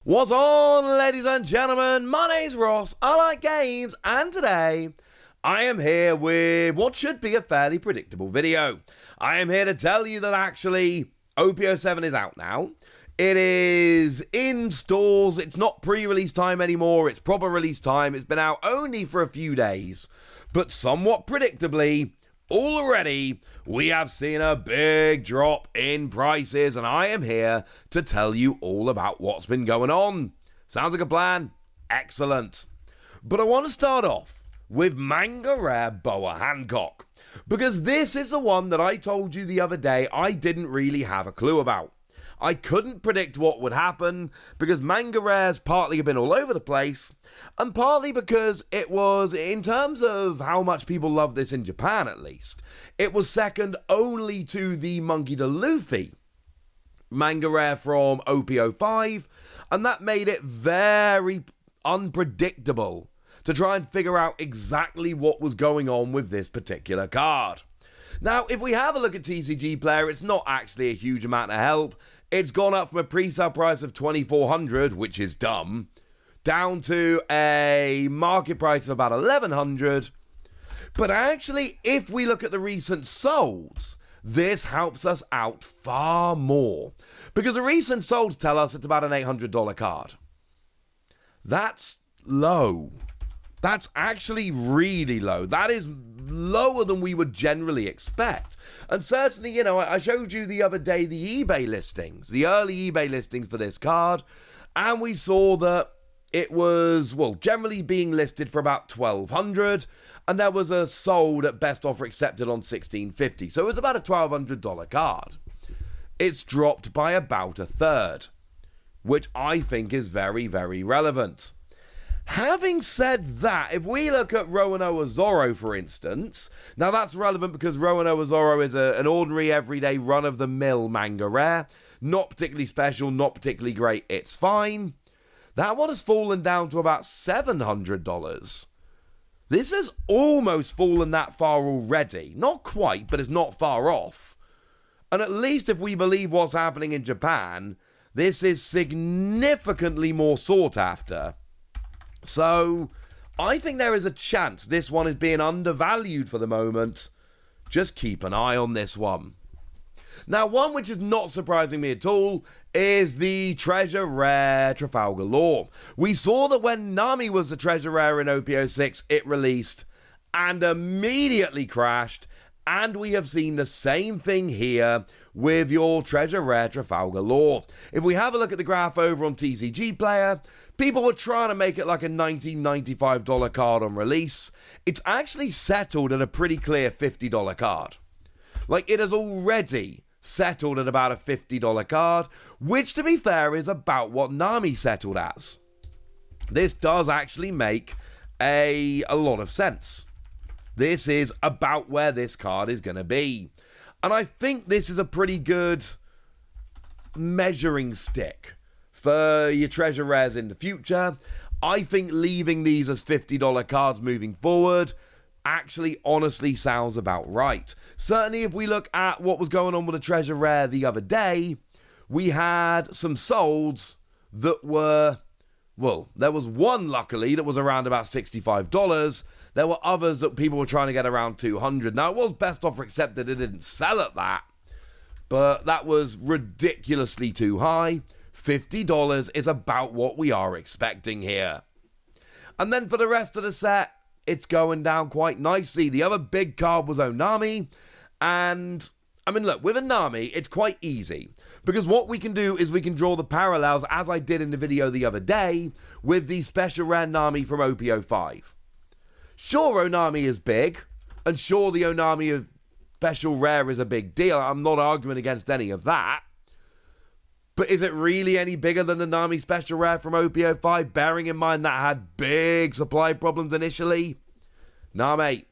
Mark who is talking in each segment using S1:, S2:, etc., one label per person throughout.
S1: What's on, ladies and gentlemen? My name's Ross, I like games, and today I am here with what should be a fairly predictable video. I am here to tell you that actually OP-07 is out now. It is in stores. It's not pre-release time anymore. It's proper release time. It's been out only for a few days, but somewhat predictably, already we have seen a big drop in prices, and I am here to tell you all about what's been going on. Sounds like a plan? Excellent. But I want to start off with Mangar Rare Boa Hancock, because this is the one that I told you the other day I didn't really have a clue about. I couldn't predict what would happen because Mangar Rares partly have been all over the place, and partly because it was, in terms of how much people love this in Japan at least, it was second only to the Monkey D. Luffy Mangar Rare from OP-05, and that made it very unpredictable to try and figure out exactly what was going on with this particular card. Now, if we have a look at TCG Player, it's not actually a huge amount of help. It's gone up from a pre-sale price of $2,400, which is dumb, down to a market price of about $1,100. But actually, if we look at the recent solds, this helps us out far more, because the recent solds tell us it's about an $800 card. That's low. That's actually really low. That is lower than we would generally expect. And certainly, I showed you the other day the eBay listings, the early eBay listings for this card, and we saw that it was, generally being listed for about $1,200, and there was a sold at best offer accepted on $1,650. So it was about a $1,200 card. It's dropped by about a third, which I think is very, very relevant. Having said that, if we look at Roanoa Zoro, for instance, now that's relevant because Roanoa Zoro is an ordinary, everyday, run-of-the-mill manga rare. Not particularly special, not particularly great, it's fine. That one has fallen down to about $700. This has almost fallen that far already. Not quite, but it's not far off. And at least if we believe what's happening in Japan, this is significantly more sought after. So, I think there is a chance this one is being undervalued for the moment. Just keep an eye on this one. Now, one which is not surprising me at all is the Treasure Rare Trafalgar Law. We saw that when Nami was the Treasure Rare in OP-06, it released and immediately crashed. And we have seen the same thing here with your Treasure Rare Trafalgar Law. If we have a look at the graph over on TCG Player, people were trying to make it like a $19.95 card on release. It's actually settled at a pretty clear $50 card. Like, it has already settled at about a $50 card, which, to be fair, is about what Nami settled as. This does actually make a lot of sense. This is about where this card is going to be. And I think this is a pretty good measuring stick for your treasure rares in the future. I think leaving these as $50 cards moving forward actually honestly sounds about right. Certainly if we look at what was going on with the treasure rare the other day, we had some solds that were, there was one luckily that was around about $65. There were others that people were trying to get around $200. Now, it was best offer accepted. It didn't sell at that, but that was ridiculously too high. $50 is about what we are expecting here. And then for the rest of the set, it's going down quite nicely. The other big card was Onami, and I mean, look, with Onami, it's quite easy, because what we can do is we can draw the parallels, as I did in the video the other day, with the special rare Nami from OP-05. Sure, Onami is big, and sure, the Onami of special rare is a big deal. I'm not arguing against any of that. But is it really any bigger than the Nami special rare from OP-05, bearing in mind that had big supply problems initially? Nah, mate.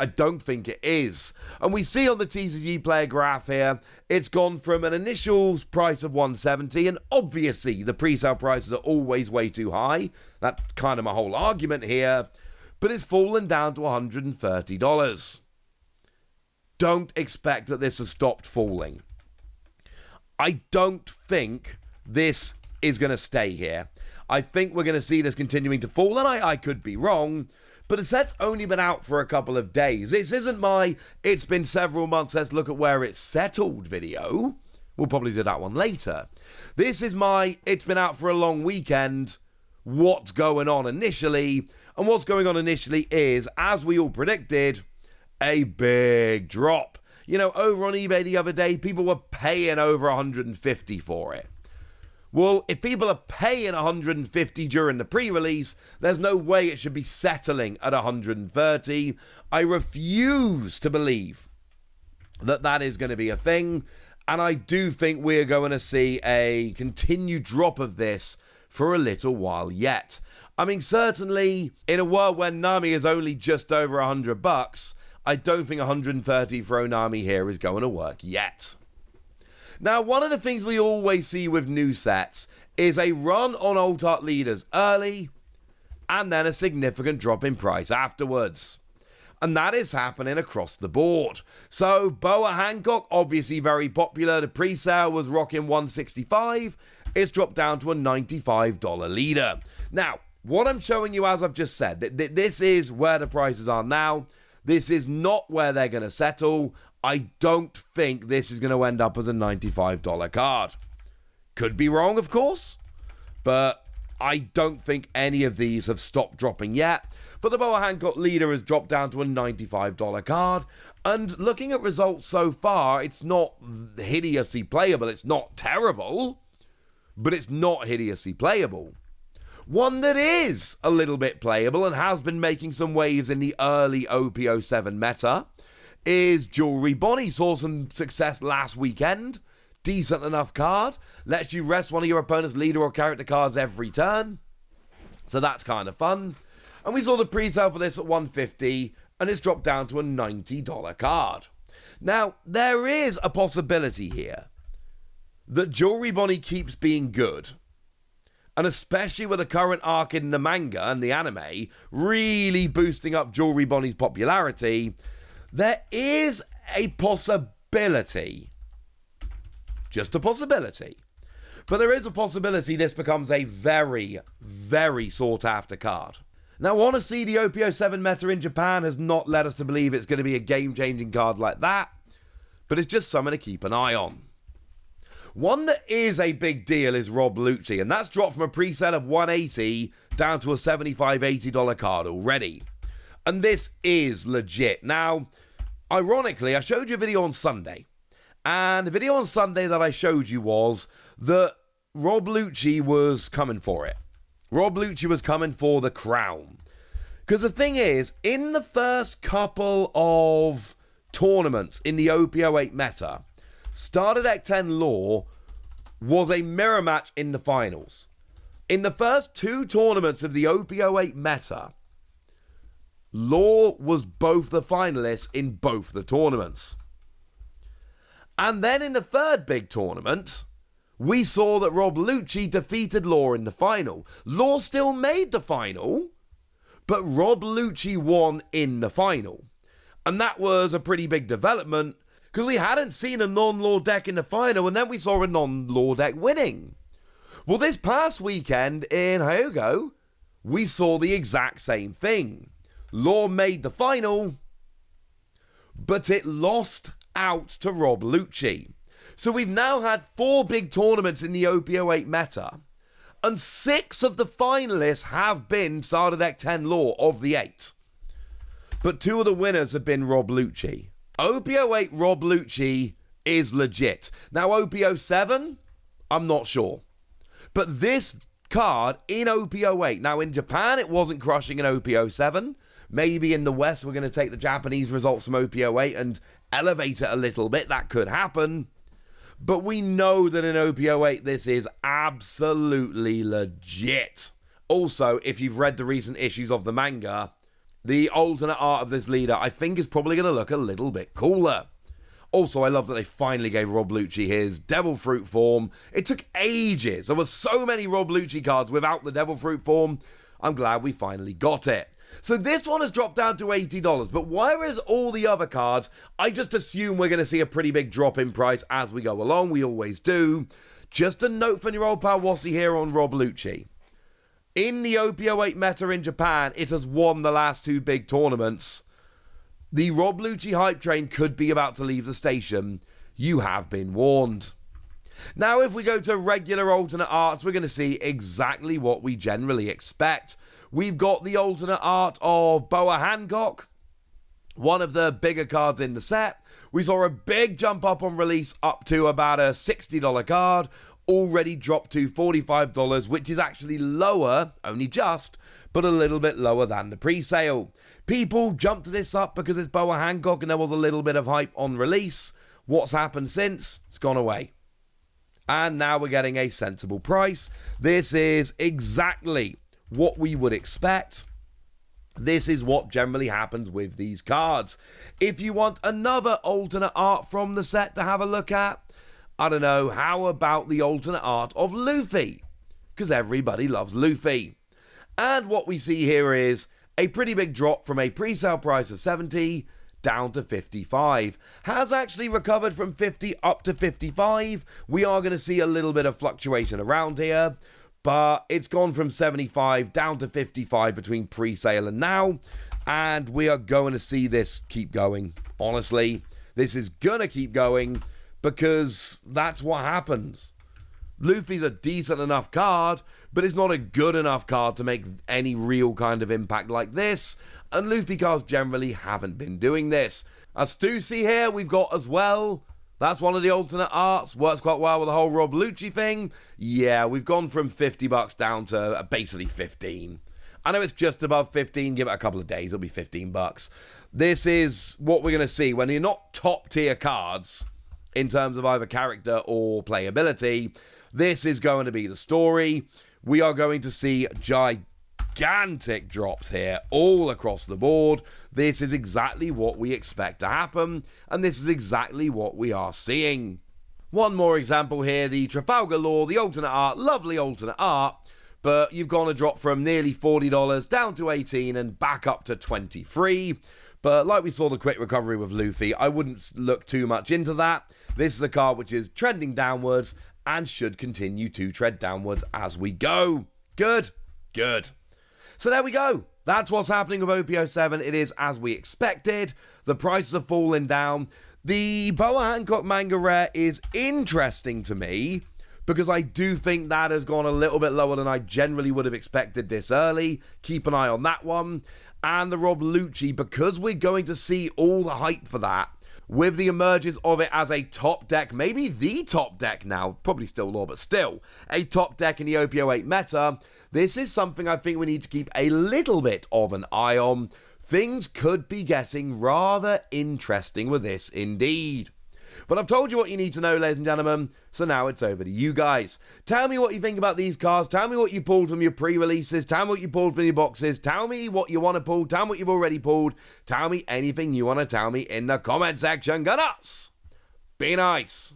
S1: I don't think it is. And we see on the TCG Player graph here, it's gone from an initial price of $170, and obviously the pre-sale prices are always way too high. That's kind of my whole argument here. But it's fallen down to $130. Don't expect that this has stopped falling. I don't think this is going to stay here. I think we're going to see this continuing to fall, and I could be wrong, but the set's only been out for a couple of days. This isn't my "it's been several months, let's look at where it's settled" video. We'll probably do that one later. This is my "it's been out for a long weekend, what's going on initially?" And what's going on initially is, as we all predicted, a big drop. You know, over on eBay the other day, people were paying over $150 for it. Well, if people are paying $150 during the pre-release, there's no way it should be settling at $130. I refuse to believe that that is going to be a thing, and I do think we're going to see a continued drop of this for a little while yet. I mean, certainly in a world where Onami is only just over $100, I don't think $130 for Onami here is going to work yet. Now, one of the things we always see with new sets is a run on alt art leaders early and then a significant drop in price afterwards. And that is happening across the board. So Boa Hancock, obviously very popular. The pre-sale was rocking $165. It's dropped down to a $95 leader. Now, what I'm showing you, as I've just said, this is where the prices are now. This is not where they're going to settle. I don't think this is going to end up as a $95 card. Could be wrong, of course, but I don't think any of these have stopped dropping yet. But the Boa Hancock leader has dropped down to a $95 card. And looking at results so far, it's not hideously playable. It's not terrible, but it's not hideously playable. One that is a little bit playable and has been making some waves in the early OP-07 meta is Jewelry Bonnie. Saw some success last weekend. Decent enough card. Lets you rest one of your opponent's leader or character cards every turn. So that's kind of fun. And we saw the pre-sale for this at $150, and it's dropped down to a $90 card. Now, there is a possibility here that Jewelry Bonnie keeps being good. And especially with the current arc in the manga and the anime really boosting up Jewelry Bonnie's popularity, there is a possibility, just a possibility, but there is a possibility this becomes a very, very sought after card. Now, honestly, the OP-07 meta in Japan has not led us to believe it's going to be a game-changing card like that, but it's just something to keep an eye on. One that is a big deal is Rob Lucci, and that's dropped from a pre-sale of $180 down to a $75, $80 card already. And this is legit. Now, ironically, I showed you a video on Sunday, and the video on Sunday that I showed you was that Rob Lucci was coming for it. Rob Lucci was coming for the crown. Because the thing is, in the first couple of tournaments in the OP-08 meta, Starter Deck 10 Law was a mirror match in the finals. In the first two tournaments of the OP-08 meta, Law was both the finalists in both the tournaments. And then in the third big tournament, we saw that Rob Lucci defeated Law in the final. Law still made the final, but Rob Lucci won in the final. And that was a pretty big development, because we hadn't seen a non-Law deck in the final, and then we saw a non-Law deck winning. Well, this past weekend in Hyogo, we saw the exact same thing. Law made the final, but it lost out to Rob Lucci. So we've now had 4 big tournaments in the OP-08 meta, and 6 of the finalists have been Starter Deck 10 Law of the 8. But 2 of the winners have been Rob Lucci. OP-08 Rob Lucci is legit. Now, OP-07, I'm not sure. But this card in OP-08, now in Japan it wasn't crushing in OP-07. Maybe in the West we're going to take the Japanese results from OP-08 and elevate it a little bit. That could happen. But we know that in OP-08 this is absolutely legit. Also, if you've read the recent issues of the manga, the alternate art of this leader, I think, is probably going to look a little bit cooler. Also, I love that they finally gave Rob Lucci his Devil Fruit form. It took ages. There were so many Rob Lucci cards without the Devil Fruit form. I'm glad we finally got it. So this one has dropped down to $80, but whereas all the other cards, I just assume we're going to see a pretty big drop in price as we go along. We always do. Just a note from your old pal Wassy here on Rob Lucci. In the OP-08 meta in Japan, it has won the last 2 big tournaments. The Rob Lucci hype train could be about to leave the station. You have been warned. Now, if we go to regular alternate arts, we're going to see exactly what we generally expect. We've got the alternate art of Boa Hancock, one of the bigger cards in the set. We saw a big jump up on release up to about a $60 card, already dropped to $45, which is actually lower, only just, but a little bit lower than the pre-sale. People jumped this up because it's Boa Hancock and there was a little bit of hype on release. What's happened since? It's gone away. And now we're getting a sensible price. This is exactly what we would expect. This is what generally happens with these cards. If you want another alternate art from the set to have a look at, I don't know, how about the alternate art of Luffy? Because everybody loves Luffy. And what we see here is a pretty big drop from a pre-sale price of 70 down to 55. Has actually recovered from 50 up to 55. We are going to see a little bit of fluctuation around here, but it's gone from 75 down to 55 between pre-sale and now, and we are going to see this keep going. Honestly, this is going to keep going because that's what happens. Luffy's a decent enough card, but it's not a good enough card to make any real kind of impact like this, and Luffy cards generally haven't been doing this. As Stu see here, we've got as well, that's one of the alternate arts, works quite well with the whole Rob Lucci thing. Yeah, we've gone from $50 down to basically 15. I know it's just above 15, give it a couple of days, it'll be $15. This is what we're going to see when you're not top tier cards in terms of either character or playability. This is going to be the story. We are going to see gigantic drops here all across the board. This is exactly what we expect to happen, and this is exactly what we are seeing. One more example here, the Trafalgar Law, the alternate art, lovely alternate art, but you've gone a drop from nearly $40 down to 18 and back up to 23. But like we saw the quick recovery with Luffy, I wouldn't look too much into that. This is a card which is trending downwards and should continue to tread downwards as we go. Good. So there we go. That's what's happening with OP-07. It is as we expected. The prices are falling down. The Boa Hancock Mangar Rare is interesting to me because I do think that has gone a little bit lower than I generally would have expected this early. Keep an eye on that one. And the Rob Lucci, because we're going to see all the hype for that, with the emergence of it as a top deck, maybe the top deck now, probably still Law, but still, a top deck in the OP-08 meta, this is something I think we need to keep a little bit of an eye on. Things could be getting rather interesting with this indeed. But I've told you what you need to know, ladies and gentlemen, so now it's over to you guys. Tell me what you think about these cards. Tell me what you pulled from your pre-releases. Tell me what you pulled from your boxes. Tell me what you want to pull. Tell me what you've already pulled. Tell me anything you want to tell me in the comment section. Go nuts! Be nice.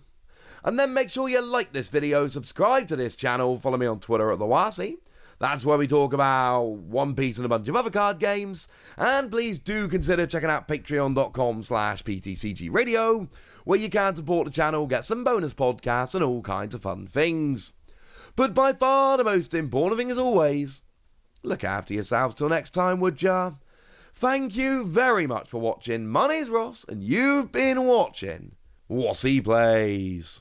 S1: And then make sure you like this video, subscribe to this channel, follow me on Twitter at @TheWassy. That's where we talk about One Piece and a bunch of other card games. And please do consider checking out patreon.com/PTCG Radio, where you can support the channel, get some bonus podcasts and all kinds of fun things. But by far the most important thing as always, look after yourselves till next time, would ya? Thank you very much for watching. My name's Ross, and you've been watching Wassy Plays.